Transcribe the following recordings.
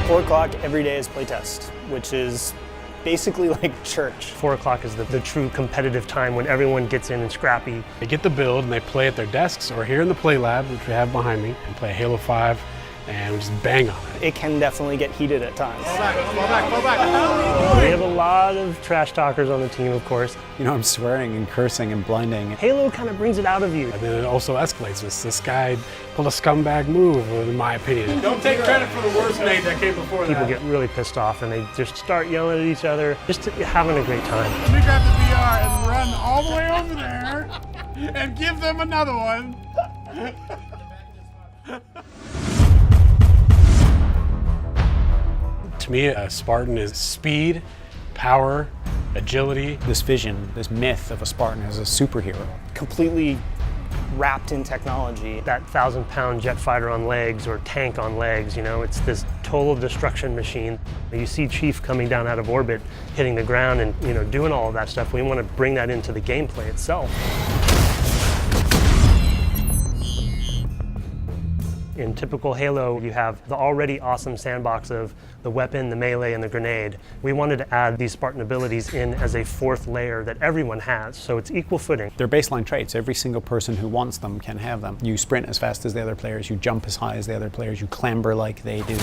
4 o'clock every day is playtest, which is basically like church. 4 o'clock is the true competitive time when everyone gets in and scrappy. They get the build and they play at their desks or here in the play lab, which we have behind me, and play Halo 5 and we just bang on it. It can definitely get heated at times. Fall back. We have a lot of trash talkers on the team, of course. You know, I'm swearing and cursing and blinding. Halo kind of brings it out of you. And then it also escalates. This guy pulled a scumbag move, in my opinion. Don't take credit for the worst nade that came before that. People get really pissed off and they just start yelling at each other, just having a great time. Let me grab the VR and run all the way over there and give them another one. To me, a Spartan is speed, power, agility. This vision, this myth of a Spartan as a superhero. Completely wrapped in technology. That 1,000-pound jet fighter on legs or tank on legs, you know, it's this total destruction machine. You see Chief coming down out of orbit, hitting the ground and, you know, doing all of that stuff. We want to bring that into the gameplay itself. In typical Halo, you have the already awesome sandbox of the weapon, the melee, and the grenade. We wanted to add these Spartan abilities in as a 4th layer that everyone has, so it's equal footing. They're baseline traits. Every single person who wants them can have them. You sprint as fast as the other players, you jump as high as the other players, you clamber like they do.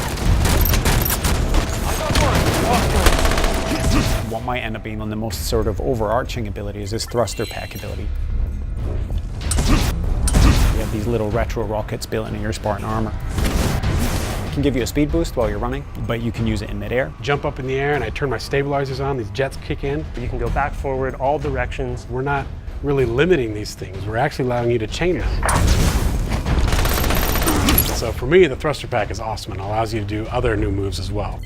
What might end up being one of the most sort of overarching abilities is thruster pack ability. You have these little retro rockets built into your Spartan armor. It can give you a speed boost while you're running, but you can use it in midair. Jump up in the air and I turn my stabilizers on, these jets kick in. You can go back, forward, all directions. We're not really limiting these things, we're actually allowing you to chain them. So for me, the thruster pack is awesome and allows you to do other new moves as well.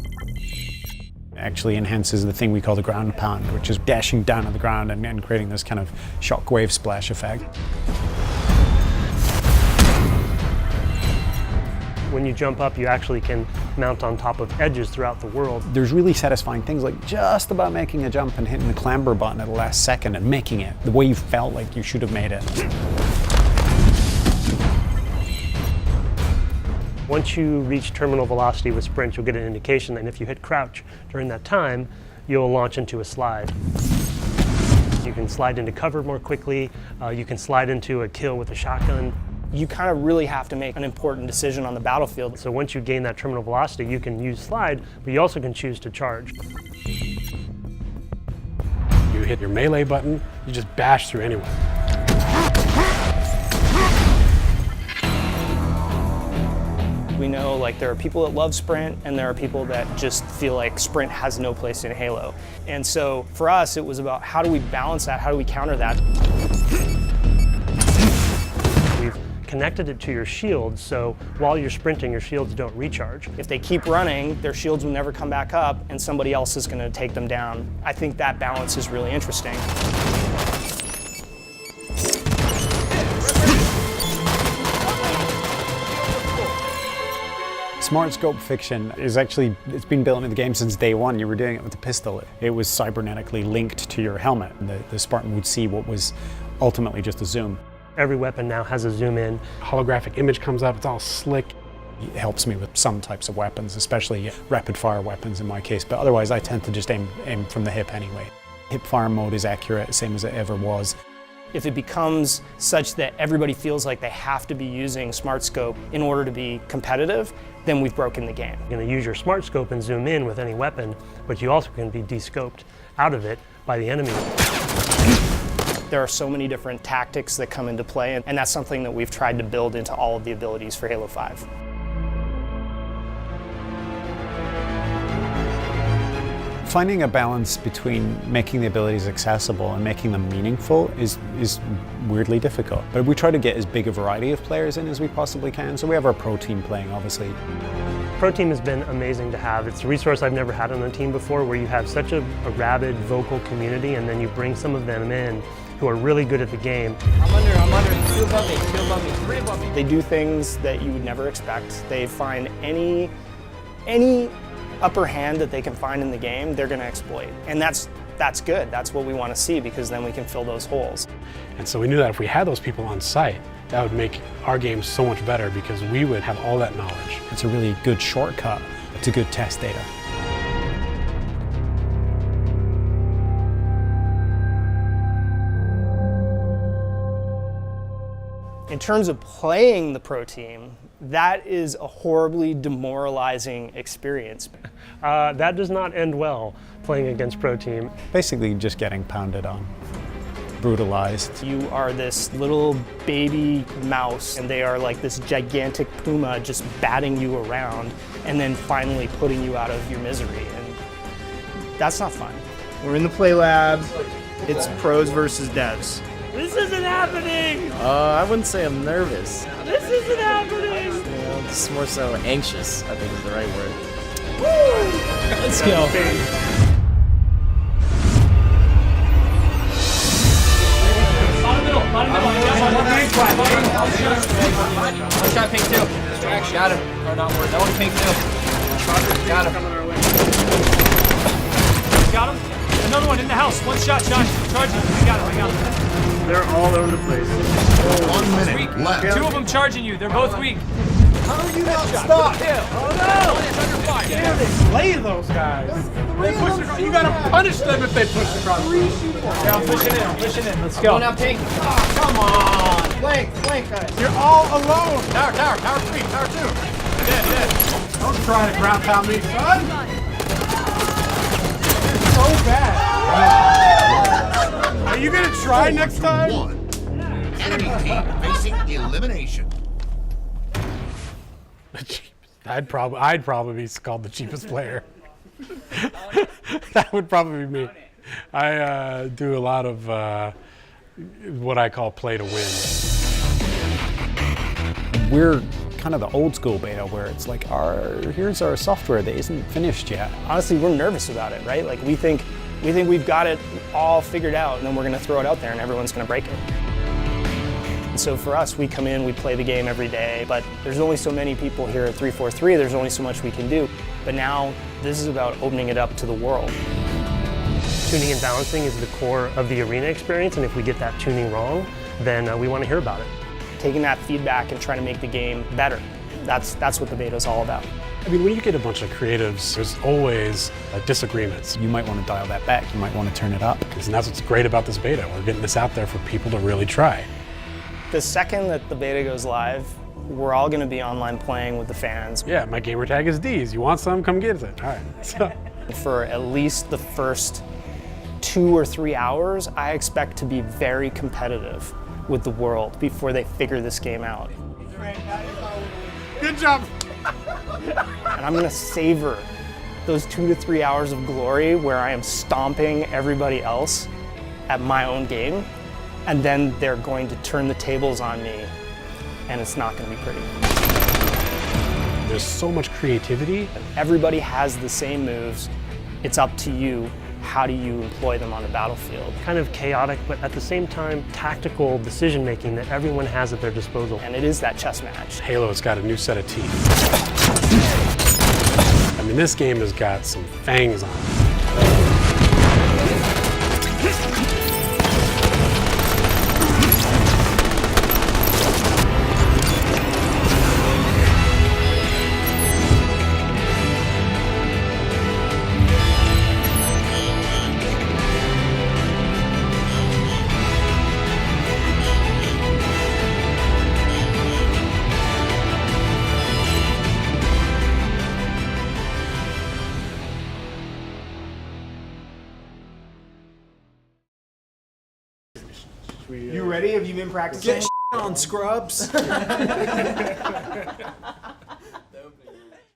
It actually enhances the thing we call the ground pound, which is dashing down on the ground and creating this kind of shockwave splash effect. When you jump up, you actually can mount on top of edges throughout the world. There's really satisfying things like just about making a jump and hitting the clamber button at the last second and making it the way you felt like you should have made it. Once you reach terminal velocity with sprint, you'll get an indication that if you hit crouch during that time, you'll launch into a slide. You can slide into cover more quickly, you can slide into a kill with a shotgun. You kind of really have to make an important decision on the battlefield. So once you gain that terminal velocity, you can use slide, but you also can choose to charge. You hit your melee button, you just bash through anyone. We know like there are people that love sprint and there are people that just feel like sprint has no place in Halo. And so for us, it was about how do we balance that, how do we counter that? Connected it to your shields, so while you're sprinting, your shields don't recharge. If they keep running, their shields will never come back up and somebody else is going to take them down. I think that balance is really interesting. Smart scope fiction is actually, it's been built into the game since day one. You were doing it with a pistol. It was cybernetically linked to your helmet. The Spartan would see what was ultimately just a zoom. Every weapon now has a zoom in. Holographic image comes up, it's all slick. It helps me with some types of weapons, especially rapid fire weapons in my case, but otherwise I tend to just aim from the hip anyway. Hip fire mode is accurate, same as it ever was. If it becomes such that everybody feels like they have to be using Smart Scope in order to be competitive, then we've broken the game. You're going to use your Smart Scope and zoom in with any weapon, but you also can be de-scoped out of it by the enemy. There are so many different tactics that come into play, and that's something that we've tried to build into all of the abilities for Halo 5. Finding a balance between making the abilities accessible and making them meaningful is weirdly difficult. But we try to get as big a variety of players in as we possibly can, so we have our pro team playing, obviously. Pro team has been amazing to have. It's a resource I've never had on a team before, where you have such a rabid, vocal community, and then you bring some of them in who are really good at the game. I'm under, 2 above me, 3 above me. They do things that you would never expect. They find any upper hand that they can find in the game, they're going to exploit. And that's good. That's what we want to see, because then we can fill those holes. And so we knew that if we had those people on site, that would make our game so much better because we would have all that knowledge. It's a really good shortcut It's a good test data. In terms of playing the pro team, that is a horribly demoralizing experience. That does not end well, playing against pro team. Basically just getting pounded on, brutalized. You are this little baby mouse, and they are like this gigantic puma just batting you around and then finally putting you out of your misery. And that's not fun. We're in the play lab. It's pros versus devs. This isn't happening! I wouldn't say I'm nervous. This isn't happening! It's more so anxious, I think is the right word. Let's go. One shot pink two. Got him. Or not worth. That one pink two. Got him. Got him. Another one in the house. One shot, Josh. Charging. I got him. They're all over the place. 1 minute left. Two of them charging you. They're both weak. How are you not stuck? Oh no! It's under fire. Damn, they slay those guys. They push across. You gotta punish them if they push across. Yeah, I'm pushing in. Let's Go go. now, pink. Come on. Flank, guys. You're all alone. Tower 3, tower 2. Dead. Don't try to ground pound me, son. So bad. Are you gonna try next time? Enemy team facing elimination. I'd probably be called the cheapest player. That would probably be me. I do a lot of what I call play to win. We're kind of the old school beta where it's like, here's our software that isn't finished yet. Honestly, we're nervous about it, right? Like we think we've got it all figured out, and then we're going to throw it out there and everyone's going to break it. And so for us, we come in, we play the game every day, but there's only so many people here at 343, there's only so much we can do. But now, this is about opening it up to the world. Tuning and balancing is the core of the arena experience, and if we get that tuning wrong, then we want to hear about it. Taking that feedback and trying to make the game better. That's what the beta is all about. I mean, when you get a bunch of creatives, there's always disagreements. You might want to dial that back, you might want to turn it up. And that's what's great about this beta. We're getting this out there for people to really try. The second that the beta goes live, we're all going to be online playing with the fans. Yeah, my gamer tag is D's. You want some? Come get it. All right. So. For at least the first 2 or 3 hours, I expect to be very competitive with the world before they figure this game out. Good job. And I'm going to savor those 2 to 3 hours of glory where I am stomping everybody else at my own game, and then they're going to turn the tables on me, and it's not going to be pretty. There's so much creativity. Everybody has the same moves. It's up to you. How do you employ them on the battlefield? Kind of chaotic, but at the same time, tactical decision making that everyone has at their disposal. And it is that chess match. Halo's got a new set of teeth. I mean, this game has got some fangs on it. You ready? Have you been practicing? Get on, scrubs.